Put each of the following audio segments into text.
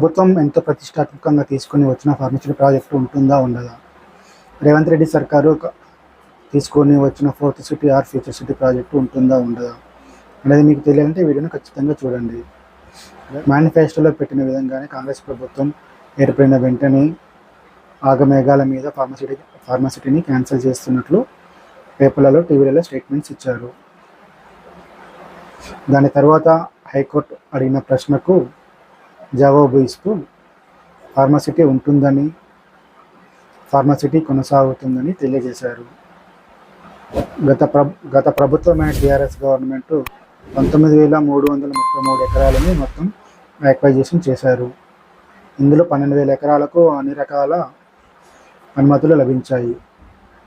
ప్రభుత్వం ఎంతో ప్రతిష్టాత్మకంగా తీసుకొని వచ్చిన ఫార్మసిటీ ప్రాజెక్టు ఉంటుందా ఉండదా? రేవంత్ రెడ్డి సర్కారు తీసుకొని వచ్చిన fourth city or future city project ఉంటుందా ఉండదా అనేది మీకు తెలియాలంటే వీడియోని ఖచ్చితంగా చూడండి. మేనిఫెస్టోలో పెట్టిన విధంగానే కాంగ్రెస్ ప్రభుత్వం ఏర్పడిన వెంటనే ఆగమేఘాల మీద ఫార్మసిటీని క్యాన్సిల్ చేస్తున్నట్లు పేపర్లలో టీవీలలో స్టేట్మెంట్స్ ఇచ్చారు. దాని తర్వాత హైకోర్టు అడిగిన ప్రశ్నకు జవాబు ఇస్తూ ఫార్మసిటీ ఉంటుందని, ఫార్మసిటీ కొనసాగుతుందని తెలియజేశారు. గత ప్రభుత్వమైన టీఆర్ఎస్ గవర్నమెంట్ 19,333 ఎకరాలని మొత్తం యాక్వైజేషన్ చేశారు. ఇందులో 12,000 ఎకరాలకు అన్ని రకాల అనుమతులు లభించాయి.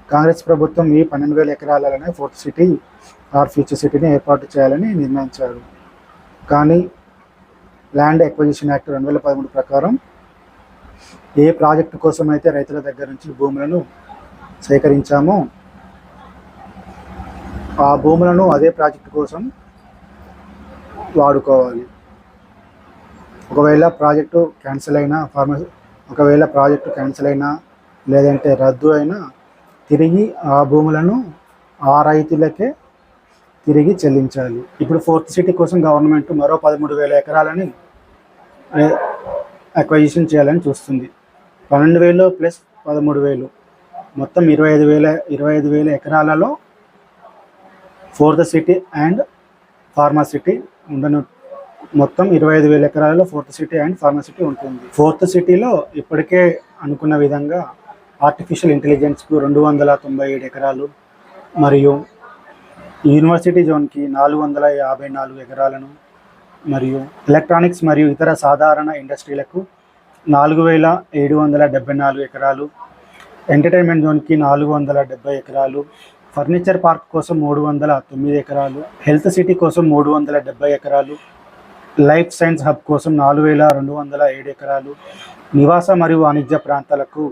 కాంగ్రెస్ ప్రభుత్వం ఈ 12,000 ఎకరాలనే ఫోర్త్ సిటీ ఆర్ ఫ్యూచర్ సిటీని ఏర్పాటు చేయాలని నిర్ణయించారు. కానీ ల్యాండ్ ఎక్విజిషన్ యాక్ట్ 2013 ప్రకారం ఏ ప్రాజెక్టు కోసం అయితే రైతుల దగ్గర నుంచి భూములను సేకరించామో ఆ భూములను అదే ప్రాజెక్టు కోసం వాడుకోవాలి. ఒకవేళ ప్రాజెక్టు క్యాన్సిల్ అయినా లేదంటే రద్దు అయినా తిరిగి ఆ భూములను ఆ రైతులకే తిరిగి చెల్లించాలి. ఇప్పుడు ఫోర్త్ సిటీ కోసం గవర్నమెంట్ మరో 13,000 ఎకరాలని అక్వైజిషన్ చేయాలని చూస్తుంది. 12,000 ప్లస్ 13,000 మొత్తం 25,000 ఎకరాలలో ఫోర్త్ సిటీ అండ్ ఫార్మసిటీ ఉండను. మొత్తం 25,000 ఎకరాలలో ఫోర్త్ సిటీ అండ్ ఫార్మసిటీ ఉంటుంది. ఫోర్త్ సిటీలో ఇప్పటికే అనుకున్న విధంగా ఆర్టిఫిషియల్ ఇంటెలిజెన్స్కు 297 ఎకరాలు మరియు యూనివర్సిటీ జోన్కి 454 ఎకరాలను మరియు ఎలక్ట్రానిక్స్ మరియు ఇతర సాధారణ ఇండస్ట్రీలకు 4,774 ఎకరాలు, ఎంటర్టైన్మెంట్ జోన్కి 470 ఎకరాలు, ఫర్నిచర్ పార్క్ కోసం 309 ఎకరాలు, హెల్త్ సిటీ కోసం 370 ఎకరాలు, లైఫ్ సైన్స్ హబ్ కోసం 4,207 ఎకరాలు, నివాస మరియు వాణిజ్య ప్రాంతాలకు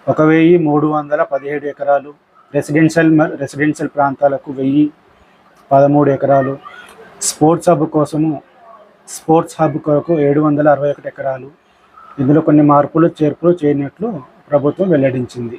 1,317 ఎకరాలు, రెసిడెన్షియల్ ప్రాంతాలకు 1,013 ఎకరాలు, స్పోర్ట్స్ హబ్ కొరకు 761 ఎకరాలు. ఇందులో కొన్ని మార్పులు చేర్పులు చేయనట్లు ప్రభుత్వం వెల్లడించింది.